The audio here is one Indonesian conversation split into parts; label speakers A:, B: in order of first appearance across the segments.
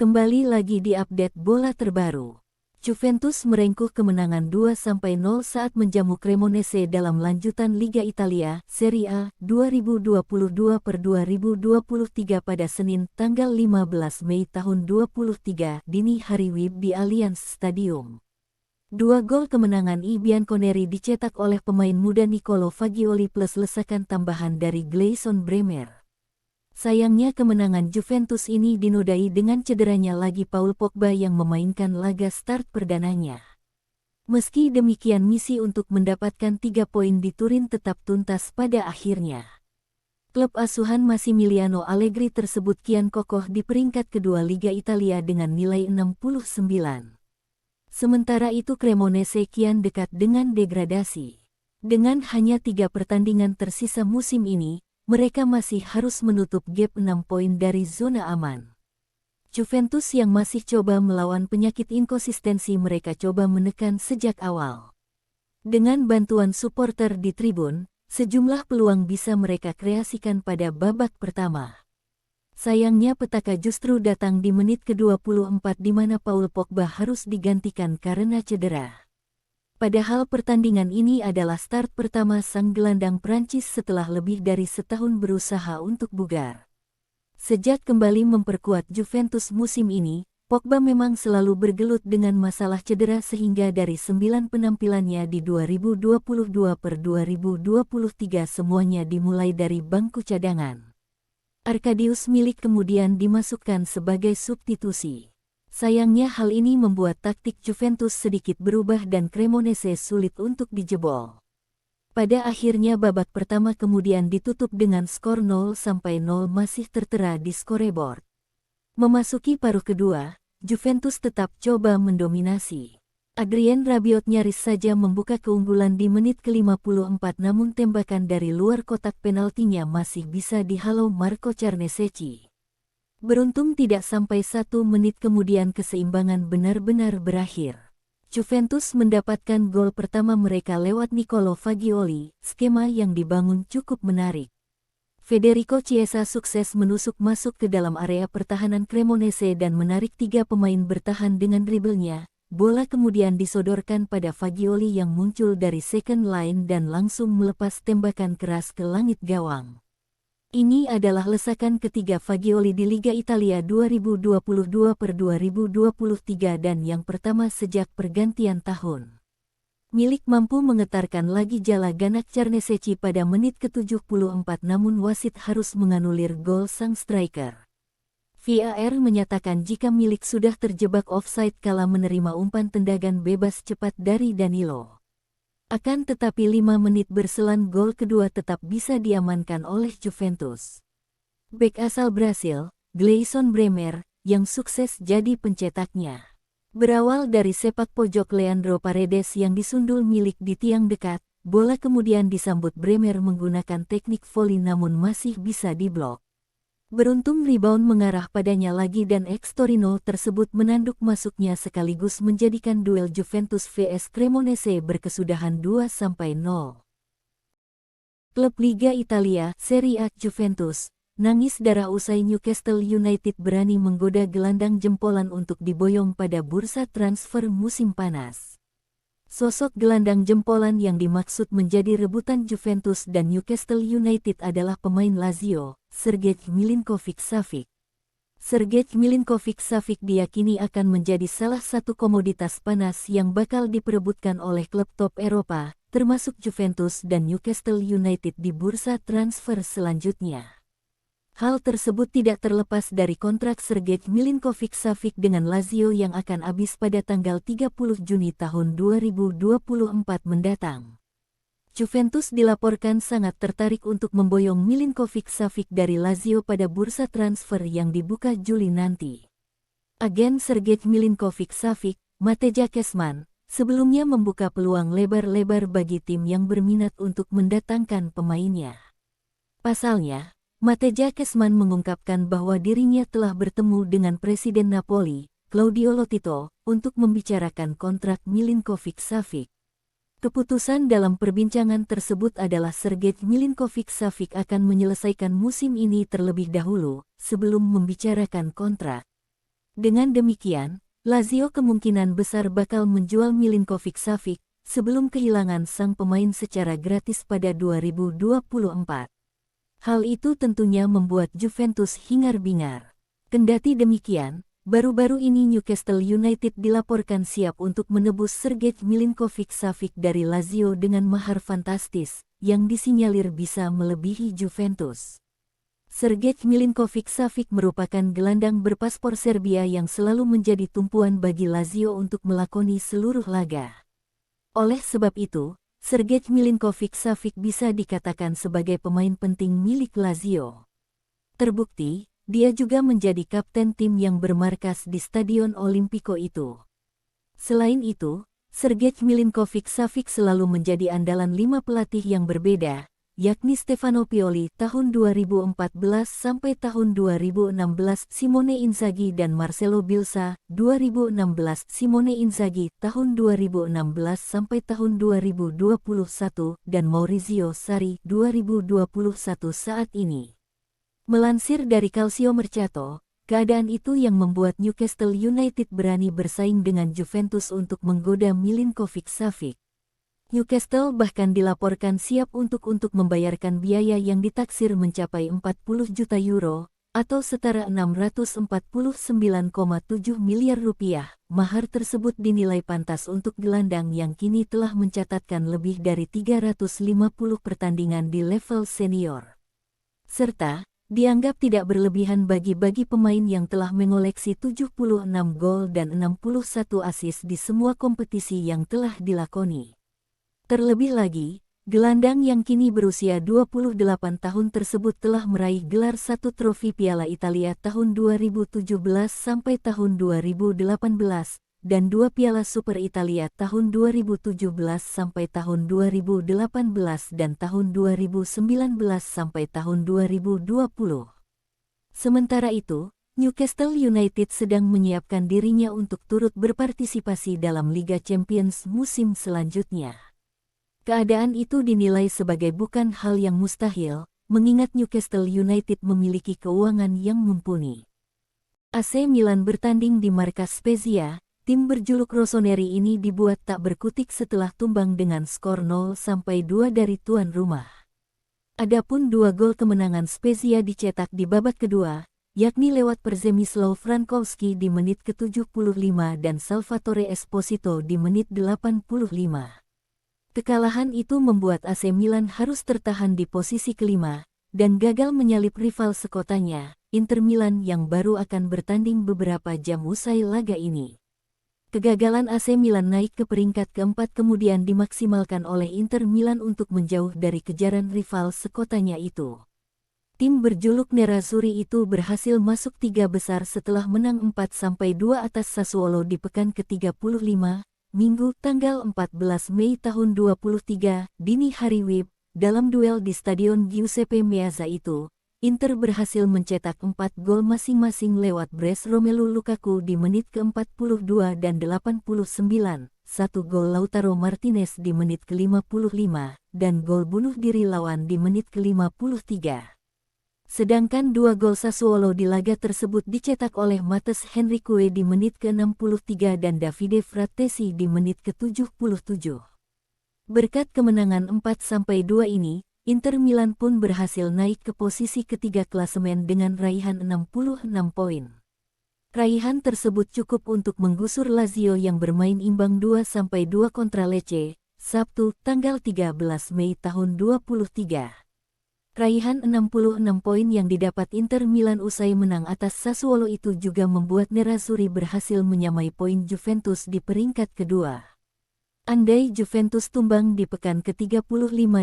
A: Kembali lagi di update bola terbaru. Juventus merengkuh kemenangan 2-0 saat menjamu Cremonese dalam lanjutan Liga Italia Serie A 2022/2023 pada Senin tanggal 15 Mei tahun 2023 dini hari WIB di Allianz Stadium. Dua gol kemenangan I Bianconeri dicetak oleh pemain muda Nicolo Fagioli plus lesakan tambahan dari Gleison Bremer. Sayangnya kemenangan Juventus ini dinodai dengan cederanya lagi Paul Pogba yang memainkan laga start perdananya. Meski demikian misi untuk mendapatkan 3 poin di Turin tetap tuntas pada akhirnya. Klub asuhan Massimiliano Allegri tersebut kian kokoh di peringkat kedua Liga Italia dengan nilai 69. Sementara itu Cremonese kian dekat dengan degradasi. Dengan hanya 3 pertandingan tersisa musim ini, mereka masih harus menutup gap 6 poin dari zona aman. Juventus yang masih coba melawan penyakit inkonsistensi mereka coba menekan sejak awal. Dengan bantuan supporter di tribun, sejumlah peluang bisa mereka kreasikan pada babak pertama. Sayangnya petaka justru datang di menit ke-24 di mana Paul Pogba harus digantikan karena cedera. Padahal pertandingan ini adalah start pertama sang gelandang Prancis setelah lebih dari setahun berusaha untuk bugar. Sejak kembali memperkuat Juventus musim ini, Pogba memang selalu bergelut dengan masalah cedera sehingga dari 9 penampilannya di 2022/2023 semuanya dimulai dari bangku cadangan. Arkadius Milik kemudian dimasukkan sebagai substitusi. Sayangnya hal ini membuat taktik Juventus sedikit berubah dan Cremonese sulit untuk dijebol. Pada akhirnya babak pertama kemudian ditutup dengan skor 0-0 masih tertera di scoreboard. Memasuki paruh kedua, Juventus tetap coba mendominasi. Adrien Rabiot nyaris saja membuka keunggulan di menit ke-54 namun tembakan dari luar kotak penaltinya masih bisa dihalau Marco Carnesecchi. Beruntung tidak sampai 1 menit kemudian keseimbangan benar-benar berakhir. Juventus mendapatkan gol pertama mereka lewat Nicolo Fagioli, skema yang dibangun cukup menarik. Federico Chiesa sukses menusuk masuk ke dalam area pertahanan Cremonese dan menarik 3 pemain bertahan dengan dribblenya. Bola kemudian disodorkan pada Fagioli yang muncul dari second line dan langsung melepas tembakan keras ke langit gawang. Ini adalah lesakan ketiga Fagioli di Liga Italia 2022/2023 dan yang pertama sejak pergantian tahun. Milik mampu mengetarkan lagi jala ganak Carnesecchi pada menit ke-74 namun wasit harus menganulir gol sang striker. VAR menyatakan jika Milik sudah terjebak offside kala menerima umpan tendangan bebas cepat dari Danilo. Akan tetapi 5 menit berselang gol kedua tetap bisa diamankan oleh Juventus. Bek asal Brasil, Gleison Bremer, yang sukses jadi pencetaknya. Berawal dari sepak pojok Leandro Paredes yang disundul Milik di tiang dekat, bola kemudian disambut Bremer menggunakan teknik volley namun masih bisa diblok. Beruntung rebound mengarah padanya lagi dan ex-Torino tersebut menanduk masuknya sekaligus menjadikan duel Juventus vs Cremonese berkesudahan 2-0. Klub Liga Italia Serie A Juventus nangis darah usai Newcastle United berani menggoda gelandang jempolan untuk diboyong pada bursa transfer musim panas. Sosok gelandang jempolan yang dimaksud menjadi rebutan Juventus dan Newcastle United adalah pemain Lazio, Sergej Milinkovic-Savic. Sergej Milinkovic-Savic diyakini akan menjadi salah satu komoditas panas yang bakal diperebutkan oleh klub top Eropa, termasuk Juventus dan Newcastle United di bursa transfer selanjutnya. Hal tersebut tidak terlepas dari kontrak Sergej Milinkovic-Savic dengan Lazio yang akan habis pada tanggal 30 Juni tahun 2024 mendatang. Juventus dilaporkan sangat tertarik untuk memboyong Milinkovic-Savic dari Lazio pada bursa transfer yang dibuka Juli nanti. Agen Sergej Milinkovic-Savic, Mateja Kezman, sebelumnya membuka peluang lebar-lebar bagi tim yang berminat untuk mendatangkan pemainnya. Pasalnya, Mateja Kezman mengungkapkan bahwa dirinya telah bertemu dengan Presiden Napoli, Claudio Lotito, untuk membicarakan kontrak Milinkovic-Savic. Keputusan dalam perbincangan tersebut adalah Sergej Milinkovic-Savic akan menyelesaikan musim ini terlebih dahulu, sebelum membicarakan kontrak. Dengan demikian, Lazio kemungkinan besar bakal menjual Milinkovic-Savic sebelum kehilangan sang pemain secara gratis pada 2024. Hal itu tentunya membuat Juventus hingar-bingar. Kendati demikian, baru-baru ini Newcastle United dilaporkan siap untuk menebus Sergej Milinkovic-Savic dari Lazio dengan mahar fantastis, yang disinyalir bisa melebihi Juventus. Sergej Milinkovic-Savic merupakan gelandang berpaspor Serbia yang selalu menjadi tumpuan bagi Lazio untuk melakoni seluruh laga. Oleh sebab itu, Sergej Milinkovic-Savic bisa dikatakan sebagai pemain penting milik Lazio. Terbukti, dia juga menjadi kapten tim yang bermarkas di Stadion Olimpico itu. Selain itu, Sergej Milinkovic-Savic selalu menjadi andalan 5 pelatih yang berbeda, yakni Stefano Pioli tahun 2014 sampai tahun 2016, Simone Inzaghi dan Marcelo Bielsa 2016, Simone Inzaghi tahun 2016 sampai tahun 2021, dan Maurizio Sarri 2021 saat ini. Melansir dari Calcio Mercato, keadaan itu yang membuat Newcastle United berani bersaing dengan Juventus untuk menggoda Milinkovic-Savic. Newcastle bahkan dilaporkan siap untuk membayarkan biaya yang ditaksir mencapai 40 juta euro, atau setara 649,7 miliar rupiah. Mahar tersebut dinilai pantas untuk gelandang yang kini telah mencatatkan lebih dari 350 pertandingan di level senior. Serta, dianggap tidak berlebihan bagi pemain yang telah mengoleksi 76 gol dan 61 assist di semua kompetisi yang telah dilakoni. Terlebih lagi, gelandang yang kini berusia 28 tahun tersebut telah meraih gelar 1 trofi Piala Italia tahun 2017 sampai tahun 2018, dan 2 Piala Super Italia tahun 2017 sampai tahun 2018 dan tahun 2019 sampai tahun 2020. Sementara itu, Newcastle United sedang menyiapkan dirinya untuk turut berpartisipasi dalam Liga Champions musim selanjutnya. Keadaan itu dinilai sebagai bukan hal yang mustahil, mengingat Newcastle United memiliki keuangan yang mumpuni. AC Milan bertanding di markas Spezia, tim berjuluk Rossoneri ini dibuat tak berkutik setelah tumbang dengan skor 0-2 dari tuan rumah. Adapun 2 gol kemenangan Spezia dicetak di babak kedua, yakni lewat Przemysław Frankowski di menit ke-75 dan Salvatore Esposito di menit 85. Kekalahan itu membuat AC Milan harus tertahan di posisi kelima, dan gagal menyalip rival sekotanya, Inter Milan yang baru akan bertanding beberapa jam usai laga ini. Kegagalan AC Milan naik ke peringkat keempat kemudian dimaksimalkan oleh Inter Milan untuk menjauh dari kejaran rival sekotanya itu. Tim berjuluk Nerazzurri itu berhasil masuk 3 besar setelah menang 4-2 atas Sassuolo di pekan ke-35, Minggu tanggal 14 Mei tahun 23, dini hari WIB, dalam duel di Stadion Giuseppe Meazza itu, Inter berhasil mencetak 4 gol masing-masing lewat brace Romelu Lukaku di menit ke-42 dan 89, 1 gol Lautaro Martinez di menit ke-55, dan gol bunuh diri lawan di menit ke-53. Sedangkan 2 gol Sassuolo di laga tersebut dicetak oleh Matheus Henrique di menit ke-63 dan Davide Frattesi di menit ke-77. Berkat kemenangan 4-2 ini, Inter Milan pun berhasil naik ke posisi ketiga klasemen dengan raihan 66 poin. Raihan tersebut cukup untuk menggusur Lazio yang bermain imbang 2-2 kontra Lecce, Sabtu tanggal 13 Mei tahun 23. Raihan 66 poin yang didapat Inter Milan usai menang atas Sassuolo itu juga membuat Nerazzurri berhasil menyamai poin Juventus di peringkat kedua. Andai Juventus tumbang di pekan ke-35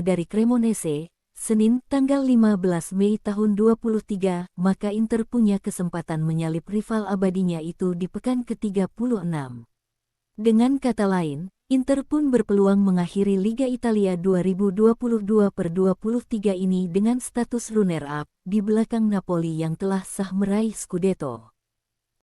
A: dari Cremonese, Senin tanggal 15 Mei tahun 23, maka Inter punya kesempatan menyalip rival abadinya itu di pekan ke-36. Dengan kata lain, Inter pun berpeluang mengakhiri Liga Italia 2022/23 ini dengan status runner-up, di belakang Napoli yang telah sah meraih Scudetto.